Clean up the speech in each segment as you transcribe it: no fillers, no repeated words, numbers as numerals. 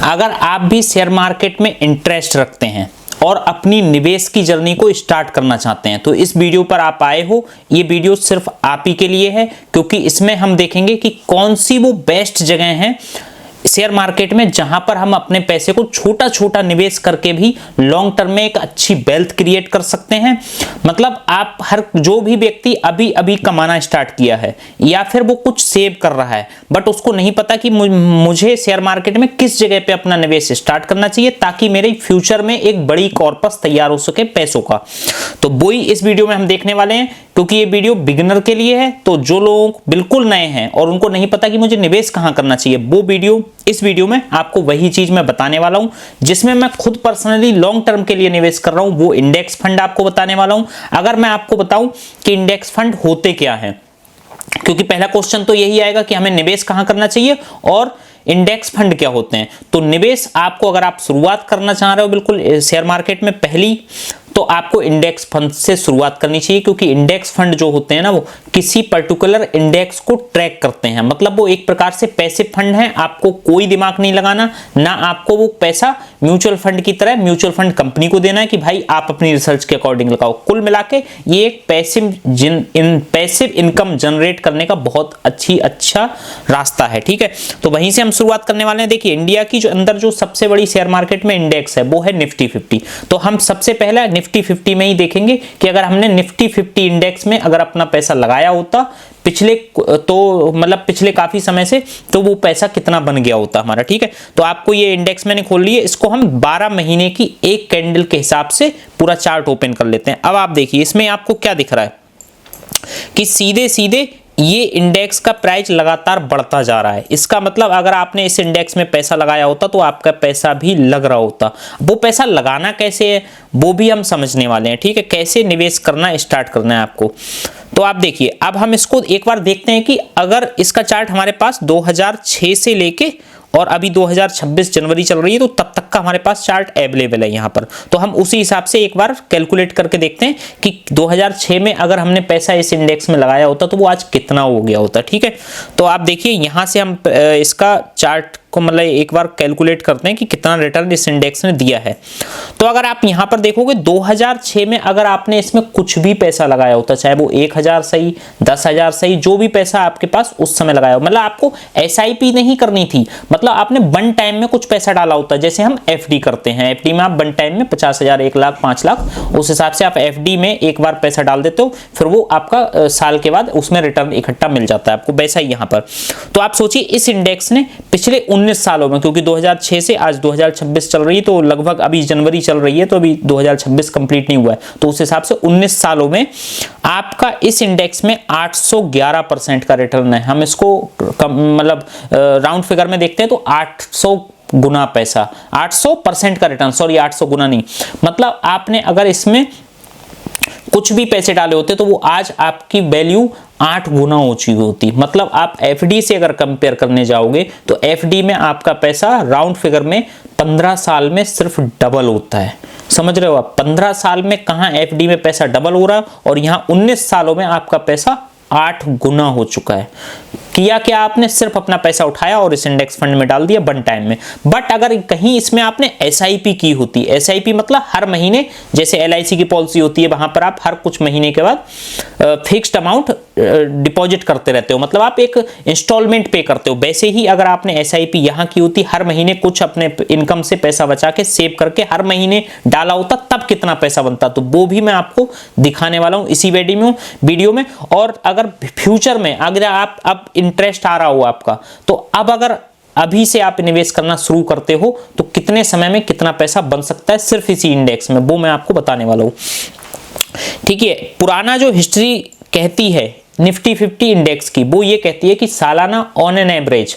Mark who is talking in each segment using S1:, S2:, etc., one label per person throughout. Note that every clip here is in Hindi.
S1: अगर आप भी शेयर मार्केट में इंटरेस्ट रखते हैं और अपनी निवेश की जर्नी को स्टार्ट करना चाहते हैं तो इस वीडियो पर आप आए हो। ये वीडियो सिर्फ आप ही के लिए है, क्योंकि इसमें हम देखेंगे कि कौन सी वो बेस्ट जगह है शेयर मार्केट में जहां पर हम अपने पैसे को छोटा छोटा निवेश करके भी लॉन्ग टर्म में एक अच्छी वेल्थ क्रिएट कर सकते हैं। मतलब आप हर जो भी व्यक्ति अभी अभी कमाना स्टार्ट किया है या फिर वो कुछ सेव कर रहा है बट उसको नहीं पता कि मुझे शेयर मार्केट में किस जगह पे अपना निवेश स्टार्ट करना चाहिए ताकि मेरे फ्यूचर में एक बड़ी कॉर्पस तैयार हो सके पैसों का, तो वही इस वीडियो में हम देखने वाले हैं। क्योंकि ये वीडियो बिगिनर के लिए है, तो जो लोग बिल्कुल नए हैं और उनको नहीं पता कि मुझे निवेश कहां करना चाहिए, वो वीडियो इस वीडियो में आपको वही चीज मैं बताने वाला हूं जिसमें मैं खुद पर्सनली लॉन्ग टर्म के लिए निवेश कर रहा हूं। वो इंडेक्स फंड आपको बताने वाला हूं। अगर मैं आपको बताऊं कि इंडेक्स फंड होते क्या हैं, क्योंकि पहला क्वेश्चन तो यही आएगा कि हमें निवेश कहां करना चाहिए और इंडेक्स फंड क्या होते हैं। तो निवेश आपको, अगर आप शुरुआत करना चाह रहे हो बिल्कुल शेयर मार्केट में पहली, तो आपको इंडेक्स फंड से शुरुआत करनी चाहिए, क्योंकि इंडेक्स फंड जो होते हैं ना वो किसी पर्टिकुलर इंडेक्स को ट्रैक करते हैं। मतलब वो एक प्रकार से पैसिव फंड है, आपको कोई दिमाग नहीं लगाना, ना आपको वो पैसा म्यूचुअल फंड की तरह म्यूचुअल फंड कंपनी को देना है कि भाई आप अपनी रिसर्च के अकॉर्डिंग लगाओ। कुल मिला के ये एक पैसिव इनकम जनरेट करने का बहुत अच्छा रास्ता है। ठीक है, तो वहीं से हम शुरुआत करने वाले हैं। देखिए, इंडिया की जो अंदर जो सबसे बड़ी शेयर मार्केट में इंडेक्स है वो है निफ्टी 50। तो हम सबसे पहले निफ्टी 50 में ही देखेंगे कि अगर हमने निफ्टी 50 इंडेक्स में अगर अपना पैसा लगाया होता पिछले काफी समय से, तो वो पैसा कितना बन गया होता हमारा। ठीक है, तो आपको ये इंडेक्स मैंने खोल लिए, इसको हम 12 महीने की एक कैंडल के हिसाब से पूरा चार्ट ओपन कर लेते हैं। अब आप देखिए इसमें आपको क्या दिख रहा है कि सीधे सीधे ये इंडेक्स का प्राइस लगातार बढ़ता जा रहा है। इसका मतलब अगर आपने इस इंडेक्स में पैसा लगाया होता तो आपका पैसा भी लग रहा होता। वो पैसा लगाना कैसे है वो भी हम समझने वाले हैं। ठीक है, कैसे निवेश करना स्टार्ट करना है आपको। तो आप देखिए, अब हम इसको एक बार देखते हैं कि अगर इसका चार्ट हमारे पास 2006 से लेके और अभी 2026 जनवरी चल रही है, तो तब तक का हमारे पास चार्ट अवेलेबल है यहाँ पर। तो हम उसी हिसाब से एक बार कैलकुलेट करके देखते हैं कि 2006 में अगर हमने पैसा इस इंडेक्स में लगाया होता तो वो आज कितना हो गया होता। ठीक है, तो आप देखिए यहाँ से हम इसका चार्ट को मतलब एक बार कैलकुलेट करते हैं कि कितना रिटर्न इस इंडेक्स ने दिया है। तो अगर आप यहाँ पर देखोगे 2006 में अगर आपने इसमें कुछ भी पैसा लगाया होता, चाहे वो 1000 सही, 10,000 सही, जो भी पैसा आपके पास उस समय लगाया हो, मतलब आपको SIP नहीं करनी थी, मतलब आपने वन टाइम में कुछ पैसा डाला होता। जैसे हम FD करते हैं, FD में आप वन टाइम में 50,000, 1 लाख, 5 लाख, उस हिसाब से आप FD में एक बार पैसा डाल देते हो, फिर वो आपका साल के बाद उसमें रिटर्न इकट्ठा मिल जाता है आपको। वैसा ही यहाँ पर। तो आप सोचिए इस इंडेक्स ने पिछले 19 सालों में, क्योंकि 2006 से आज 2026 चल रही है, तो लगभग अभी जनवरी चल रही है, तो अभी 2026 कंप्लीट नहीं हुआ है, तो उस हिसाब से 19 सालों में आपका इस इंडेक्स में 811% का रिटर्न है। हम इसको मतलब राउंड फिगर में देखते हैं तो 800 गुना पैसा, 800% का रिटर्न, सॉरी 800 गुना नहीं, मतलब आपने अगर इसमें कुछ भी पैसे डाले होते तो वो आज आपकी वैल्यू 8 गुना ऊंची होती। मतलब आप FD से अगर कंपेयर करने जाओगे तो FD में आपका पैसा राउंड फिगर में 15 साल में सिर्फ डबल होता है। समझ रहे हो आप, 15 साल में कहां FD में पैसा डबल हो रहा है और यहां 19 सालों में आपका पैसा 8 गुना हो चुका है। किया क्या आपने, सिर्फ अपना पैसा उठाया और इस इंडेक्स फंड में डाल दिया वन टाइम में। बट अगर कहीं इसमें आपने SIP की होती, SIP मतलब हर महीने, जैसे LIC की पॉलिसी होती है, वहां पर आप हर कुछ महीने के बाद फिक्स्ड अमाउंट डिपॉजिट करते रहते हो, मतलब आप एक इंस्टॉलमेंट पे करते हो। वैसे ही अगर आपने SIP यहाँ की होती, हर महीने कुछ अपने इनकम से पैसा बचा के सेव करके हर महीने डाला होता, तब कितना पैसा बनता, तो वो भी मैं आपको दिखाने वाला हूँ इसी वीडियो में। और अगर फ्यूचर में अगर आप अब इंटरेस्ट आ रहा हो आपका, तो अब अगर अभी से आप निवेश करना शुरू करते हो तो कितने समय में कितना पैसा बन सकता है सिर्फ इसी इंडेक्स में, वो मैं आपको बताने वाला हूं। ठीक है, पुराना जो हिस्ट्री कहती है निफ्टी 50 इंडेक्स की, वो ये कहती है कि सालाना ऑन एन एवरेज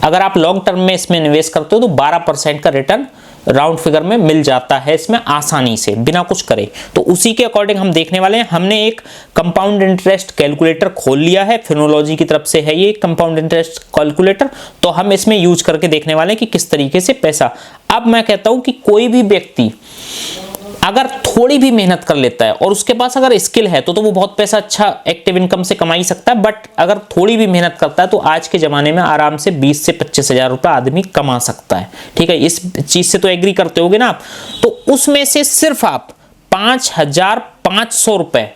S1: अगर आप लॉन्ग टर्म में इसमें निवेश करते हो तो 12% का रिटर्न राउंड फिगर में मिल जाता है इसमें आसानी से, बिना कुछ करे। तो उसी के अकॉर्डिंग हम देखने वाले हैं। हमने एक कंपाउंड इंटरेस्ट कैलकुलेटर खोल लिया है, फिनोलॉजी की तरफ से है ये कंपाउंड इंटरेस्ट कैलकुलेटर, तो हम इसमें यूज करके देखने वाले हैं कि किस तरीके से पैसा। अब मैं कहता हूं कि कोई भी व्यक्ति अगर थोड़ी भी मेहनत कर लेता है और उसके पास अगर स्किल है तो वो बहुत पैसा अच्छा एक्टिव इनकम से कमा ही सकता है। बट अगर थोड़ी भी मेहनत करता है तो आज के ज़माने में आराम से 20 से 25 हज़ार रुपये आदमी कमा सकता है। ठीक है, इस चीज़ से तो एग्री करते होगे ना आप। तो उसमें से सिर्फ आप 5,500 रुपये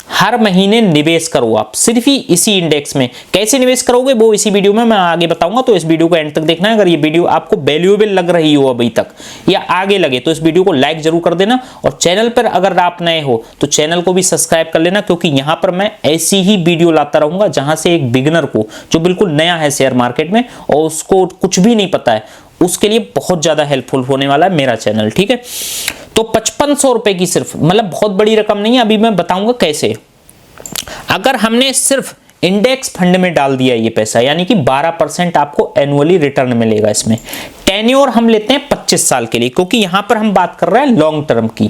S1: हर महीने निवेश करो आप, सिर्फ ही इसी इंडेक्स में। कैसे निवेश करोगे वो इसी वीडियो में मैं आगे बताऊंगा, तो इस वीडियो को एंड तक देखना है। अगर ये वीडियो आपको वैल्यूएबल लग रही हो अभी तक या आगे लगे तो इस वीडियो को लाइक जरूर कर देना, और चैनल पर अगर आप नए हो तो चैनल को भी सब्सक्राइब कर लेना, क्योंकि यहाँ पर मैं ऐसी ही वीडियो लाता रहूंगा जहां से एक बिगिनर को, जो बिल्कुल नया है शेयर मार्केट में और उसको कुछ भी नहीं पता है, उसके लिए बहुत ज्यादा हेल्पफुल होने वाला है मेरा चैनल। ठीक है, तो 5500 रुपए की सिर्फ, मतलब बहुत बड़ी रकम नहीं है, अभी मैं बताऊंगा कैसे। अगर हमने सिर्फ इंडेक्स फंड में डाल दिया ये पैसा, यानी कि 12% आपको एनुअली रिटर्न मिलेगा इसमें। टेन्योर हम लेते हैं 25 साल के लिए, क्योंकि यहां पर हम बात कर रहे हैं लॉन्ग टर्म की।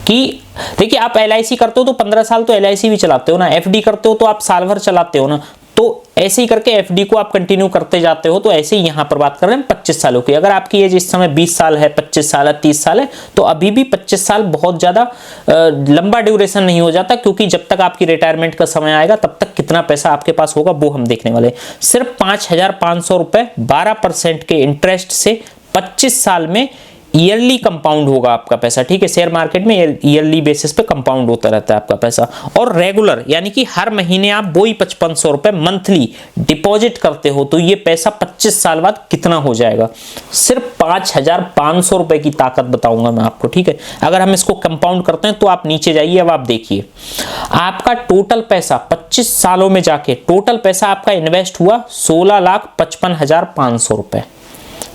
S1: कि देखिए, आप LIC करते हो तो 15 साल तो LIC भी चलाते हो ना, FD करते हो तो आप साल भर चलाते हो ना, तो ऐसे ही करके FD को आप कंटिन्यू करते जाते हो। तो ऐसे ही यहां पर बात कर रहे हैं 25 सालों की। अगर आपकी एज इस समय 20 साल है, 25 साल है, 30 साल है, तो अभी भी 25 साल बहुत ज्यादा लंबा ड्यूरेशन नहीं हो जाता, क्योंकि जब तक आपकी रिटायरमेंट का समय आएगा तब तक कितना पैसा आपके पास होगा वो हम देखने वाले। सिर्फ 5,500 रुपए 12% के इंटरेस्ट से 25 साल में ईयरली कंपाउंड होगा आपका पैसा। ठीक है, शेयर मार्केट में ईयरली बेसिस पे कंपाउंड होता रहता है आपका पैसा। और रेगुलर, यानी कि हर महीने आप वही 5500 रुपए मंथली डिपॉजिट करते हो, तो ये पैसा 25 साल बाद कितना हो जाएगा। सिर्फ 5,500 रुपए की ताकत बताऊंगा मैं आपको। ठीक है, अगर हम इसको कंपाउंड करते हैं तो आप नीचे जाइए, अब आप देखिए आपका टोटल पैसा 25 सालों में जाके टोटल पैसा आपका इन्वेस्ट हुआ 16,55,500 रुपए,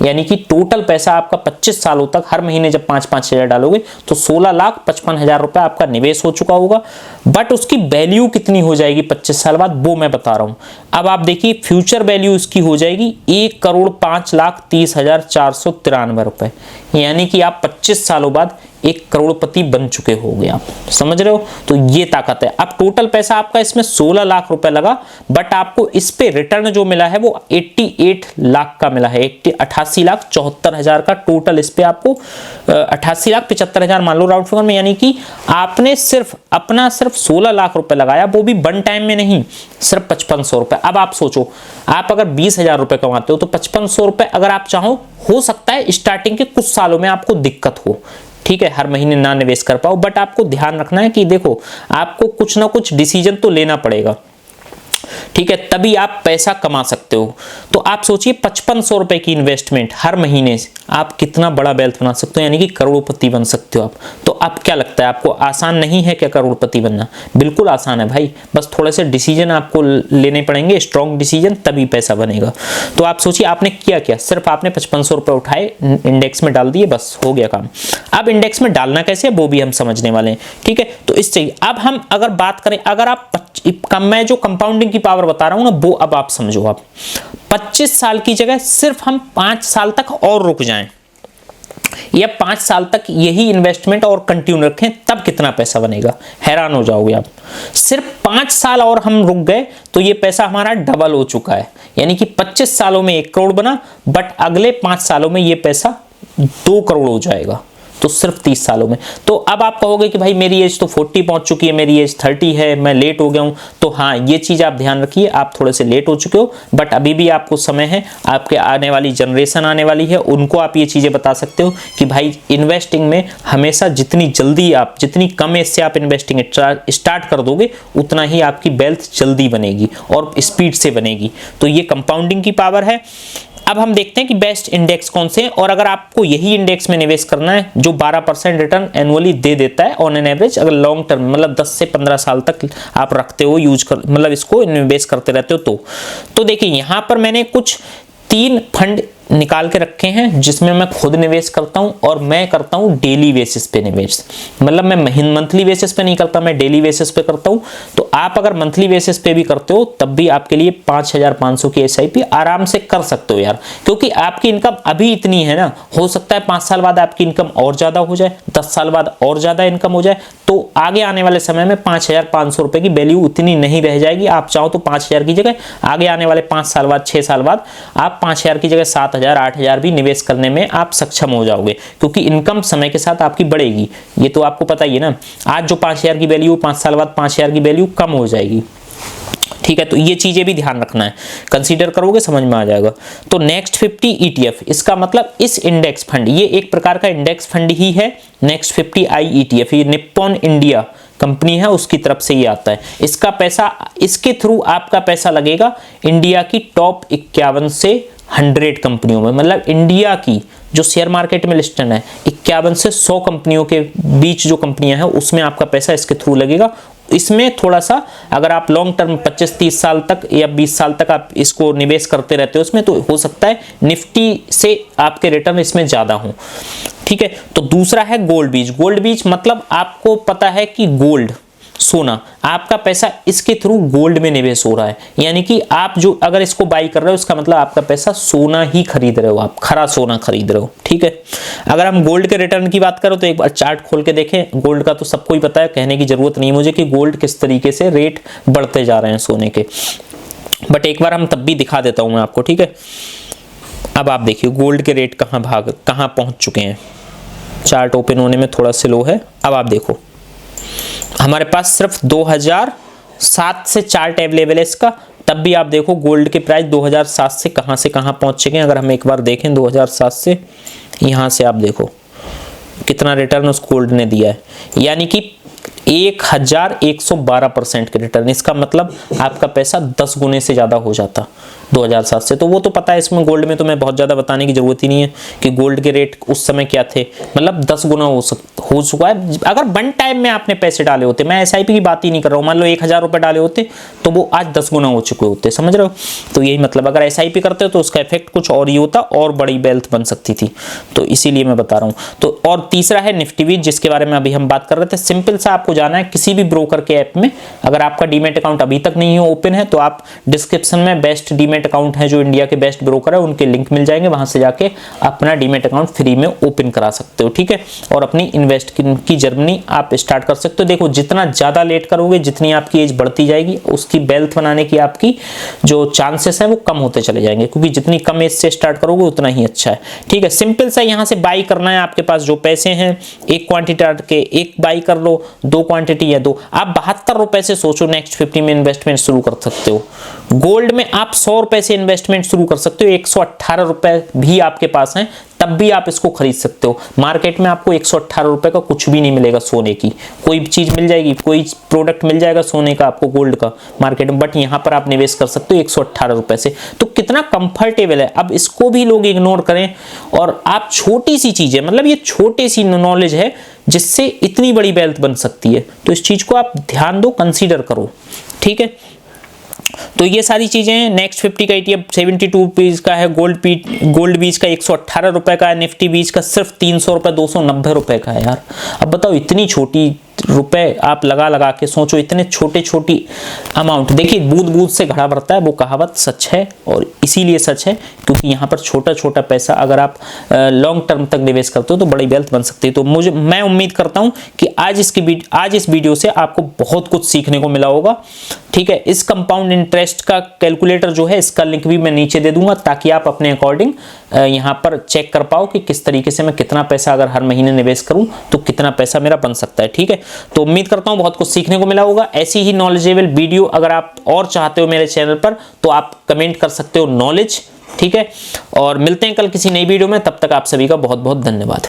S1: यानी कि टोटल पैसा आपका 25 सालों तक हर महीने जब 5-5 हज़ार डालोगे तो 16,55,000 रुपए आपका निवेश हो चुका होगा। बट उसकी वैल्यू कितनी हो जाएगी 25 साल बाद, वो मैं बता रहा हूं। अब आप देखिए, फ्यूचर वैल्यू उसकी हो जाएगी 1,05,30,493 रुपए, यानी कि आप 25 सालों बाद 1 करोड़पति बन चुके होगे। आप समझ रहे हो, तो ये ताकत है। अब टोटल पैसा आपका इसमें 16 लाख रुपए लगा, बट आपको इस पे रिटर्न जो मिला है वो 88 लाख का मिला है। 88,74,000 का टोटल इस पे आपको 88,75,000 मान लो राउंड फिगर में, यानी कि आपने सिर्फ 16 लाख रुपए लगाया, वो भी वन टाइम में नहीं, सिर्फ 5500 रुपए। अब आप सोचो, आप अगर 20,000 रुपए कमाते हो तो 5500 रुपए अगर आप चाहो, हो सकता है स्टार्टिंग के कुछ सालों में आपको दिक्कत हो, ठीक है, हर महीने ना निवेश कर पाओ, बट आपको ध्यान रखना है कि देखो, आपको कुछ ना कुछ डिसीजन तो लेना पड़ेगा। ठीक है, तभी आप पैसा कमा सकते हो। तो आप सोचिए 5500 रुपए की इन्वेस्टमेंट हर महीने से आप कितना बड़ा वेल्थ बना सकते हो, यानी कि करोड़पति बन सकते हो आप। तो आप क्या लगता है, आपको आसान नहीं है क्या करोड़पति बनना? बिल्कुल आसान है भाई, बस थोड़े से डिसीजन आपको लेने पड़ेंगे, स्ट्रॉन्ग डिसीजन, तभी पैसा बनेगा। तो आप सोचिए आपने किया क्या, सिर्फ आपने 5500 रुपए उठाए, इंडेक्स में डाल दिए, बस हो गया काम। अब इंडेक्स में डालना कैसे वो भी हम समझने वाले हैं। ठीक है, तो इससे अब हम अगर बात करें, अगर आप मैं जो कंपाउंडिंग की पावर बता रहा हूं ना, वो अब आप समझो। आप 25 साल की जगह सिर्फ हम 5 साल तक और रुक जाएं, या 5 साल तक यही इन्वेस्टमेंट और कंटिन्यू रखें, तब कितना पैसा बनेगा, हैरान हो जाओगे आप। सिर्फ 5 साल और हम रुक गए तो ये पैसा हमारा डबल हो चुका है, यानी कि 25 सालों में 1 करोड़ बना, बट अगले 5 सालों में ये पैसा 2 करोड़ हो जाएगा, तो सिर्फ 30 सालों में। तो अब आप कहोगे कि भाई मेरी एज तो 40 पहुंच चुकी है, मेरी एज 30 है, मैं लेट हो गया हूं। तो हाँ, ये चीज आप ध्यान रखिए, आप थोड़े से लेट हो चुके हो, बट अभी भी आपको समय है। आपके आने वाली जनरेशन आने वाली है, उनको आप ये चीजें बता सकते हो कि भाई इन्वेस्टिंग में हमेशा जितनी जल्दी आप, जितनी कम एज से आप इन्वेस्टिंग स्टार्ट कर दोगे, उतना ही आपकी वेल्थ जल्दी बनेगी और स्पीड से बनेगी। तो ये कंपाउंडिंग की पावर है। अब हम देखते हैं कि बेस्ट इंडेक्स कौन से हैं, और अगर आपको यही इंडेक्स में निवेश करना है जो 12% रिटर्न एनुअली दे देता है ऑन एन एवरेज, अगर लॉन्ग टर्म मतलब 10 से 15 साल तक आप रखते हो, यूज कर, मतलब इसको इन्वेस्ट करते रहते हो, तो देखिए यहां पर मैंने कुछ 3 फंड निकाल के रखे हैं जिसमें मैं खुद निवेश करता हूं, और मैं करता हूं डेली बेसिस पे निवेश। मतलब मैं मंथली बेसिस पे नहीं करता, मैं डेली बेसिस पे करता हूं। तो आप अगर मंथली बेसिस पे भी करते हो तब भी आपके लिए 5,500 की SIP आराम से कर सकते हो यार, क्योंकि आपकी इनकम अभी इतनी है ना, हो सकता है 5 साल बाद आपकी इनकम और ज्यादा हो जाए, 10 साल बाद और ज्यादा इनकम हो जाए, तो आगे आने वाले समय में 5,500 रुपए की वैल्यू उतनी नहीं रह जाएगी। आप चाहो तो 5,000 की जगह आगे आने वाले 5 साल बाद, 6 साल बाद आप 5,000 की जगह 7,000 7,000 8,000 भी निवेश करने में आप सक्षम हो जाओगे, क्योंकि इनकम समय के साथ आपकी बढ़ेगी। ये तो आपको पता ही है ना, आज जो 5,000 की वैल्यू 5 साल बाद 5,000 की वैल्यू कम हो जाएगी। ठीक है, तो ये चीजें भी ध्यान रखना है, कंसीडर करोगे समझ में आ जाएगा। तो नेक्स्ट 50 ETF, इसका मतलब इस इंडेक्स फंड, ये एक प्रकार का इंडेक्स फंड ही है। नेक्स्ट 50 IETF, ये निप्पॉन इंडिया कंपनी है उसकी तरफ से ये आता है। इसका पैसा, इसके थ्रू आपका पैसा लगेगा इंडिया की टॉप 51 से 100 कंपनियों में, मतलब इंडिया की जो शेयर मार्केट में लिस्टेड है 51 से 100 कंपनियों के बीच जो कंपनियां हैं उसमें आपका पैसा इसके थ्रू लगेगा। इसमें थोड़ा सा अगर आप लॉन्ग टर्म 25-30 साल तक या 20 साल तक आप इसको निवेश करते रहते हो इसमें, तो हो सकता है निफ्टी से आपके रिटर्न इसमें ज्यादा हो। ठीक है, तो दूसरा है गोल्ड बीज। गोल्ड बीज मतलब आपको पता है कि गोल्ड, सोना, आपका पैसा इसके थ्रू गोल्ड में निवेश हो रहा है, यानी कि आप जो अगर इसको बाई कर रहे हो इसका मतलब आपका पैसा सोना ही खरीद रहे हो, आप खरा सोना खरीद रहे हो। ठीक है, अगर हम गोल्ड के रिटर्न की बात करो तो एक बार चार्ट खोल के देखें। गोल्ड का तो सबको ही पता है, कहने की जरूरत नहीं मुझे कि गोल्ड किस तरीके से रेट बढ़ते जा रहे हैं सोने के, बट एक बार हम तब भी दिखा देता हूं मैं आपको। ठीक है, अब आप देखिए गोल्ड के रेट कहां पहुंच चुके हैं। चार्ट ओपन होने में थोड़ा स्लो है। अब आप देखो हमारे पास सिर्फ 2007 से चार्ट अवेलेबल है इसका, तब भी आप देखो गोल्ड के प्राइस 2007 से कहां पहुंच चुके हैं। अगर हम एक बार देखें 2007 से यहां से आप देखो कितना रिटर्न उस गोल्ड ने दिया है, यानी कि 1112% के रिटर्न। इसका मतलब आपका पैसा 10 गुने से ज्यादा हो जाता 2007 से। तो वो तो पता है, इसमें गोल्ड में तो मैं बहुत ज्यादा बताने की जरूरत ही नहीं है कि गोल्ड के रेट उस समय क्या थे, मतलब 10 गुना हो चुका है। अगर वन टाइम में आपने पैसे डाले होते, मैं SIP की बात ही नहीं कर रहा हूँ, मान लो 1,000 रुपए डाले होते तो वो आज 10 गुना हो चुके होते, समझ रहे हो। तो यही मतलब अगर SIP करते हो तो उसका इफेक्ट कुछ और ही होता और बड़ी वेल्थ बन सकती थी, तो इसीलिए मैं बता रहा हूँ। तो और तीसरा है निफ्टी बीज, जिसके बारे में अभी हम बात कर रहे थे। सिंपल सा आपको जाना है किसी भी ब्रोकर के ऐप में, अगर आपका डीमैट अकाउंट अभी तक नहीं है ओपन है तो आप डिस्क्रिप्शन में बेस्ट डीमैट अकाउंट है जो इंडिया के बेस्ट ब्रोकर है उनके लिंक मिल जाएंगे, वहां से जाके अपना डीमैट अकाउंट फ्री में ओपन करा सकते हो। ठीक है, और अपनी इन्वेस्ट की जर्नी आप स्टार्ट कर सकते हो। देखो जितना ज्यादा लेट करोगे, जितनी आपकी एज बढ़ती जाएगी, उसकी वेल्थ बनाने की आपकी जो चांसेस है वो कम होते चले जाएंगे, क्योंकि जितनी कम एज से स्टार्ट करोगे उतना ही अच्छा है। ठीक है, सिंपल सा यहाँ से बाई करना है, आपके पास जो पैसे हैं एक क्वांटिटी के एक बाई कर लो, 2 क्वांटिटी या 2, आप 72 रुपए से सोचो नेक्स्ट 50 में इन्वेस्टमेंट शुरू कर सकते हो। गोल्ड में आप 100 रुपए से इन्वेस्टमेंट शुरू कर सकते हो, 118 रुपए भी आपके पास हैं तब भी आप इसको खरीद सकते हो। मार्केट में आपको 118 रुपए का कुछ भी नहीं मिलेगा, सोने की कोई चीज मिल जाएगी, कोई प्रोडक्ट मिल जाएगा सोने का आपको गोल्ड का मार्केट में, बट यहाँ पर आप निवेश कर सकते हो 118 रुपए से। तो कितना कंफर्टेबल है। अब इसको भी लोग इग्नोर करें और आप छोटी सी चीज है, मतलब ये छोटी सी नॉलेज है जिससे इतनी बड़ी वेल्थ बन सकती है, तो इस चीज को आप ध्यान दो, कंसीडर करो। ठीक है, तो ये सारी चीजें हैं। नेक्स्ट 50 का ETF 72 रुपीज का है, गोल्ड बीज का 118 रुपए का है, निफ्टी बीज का सिर्फ 300 रुपए 290 रुपए का है यार। अब बताओ इतनी छोटी रुपए आप लगा के सोचो, इतने छोटी अमाउंट। देखिए बूंद बूंद से घड़ा भरता है, वो कहावत सच है, और इसीलिए सच है क्योंकि यहाँ पर छोटा पैसा अगर आप लॉन्ग टर्म तक निवेश करते हो तो बड़ी वेल्थ बन सकती है। तो मैं उम्मीद करता हूँ कि आज इस वीडियो से आपको बहुत कुछ सीखने को मिला होगा। ठीक है, इस कंपाउंड इंटरेस्ट का कैलकुलेटर जो है इसका लिंक भी मैं नीचे दे दूंगा, ताकि आप अपने अकॉर्डिंग यहाँ पर चेक कर पाओ कि किस तरीके से मैं कितना पैसा अगर हर महीने निवेश करूं तो कितना पैसा मेरा बन सकता है। ठीक है, तो उम्मीद करता हूं बहुत कुछ सीखने को मिला होगा। ऐसी ही नॉलेजेबल वीडियो अगर आप और चाहते हो मेरे चैनल पर तो आप कमेंट कर सकते हो नॉलेज। ठीक है, और मिलते हैं कल किसी नई वीडियो में, तब तक आप सभी का बहुत बहुत धन्यवाद।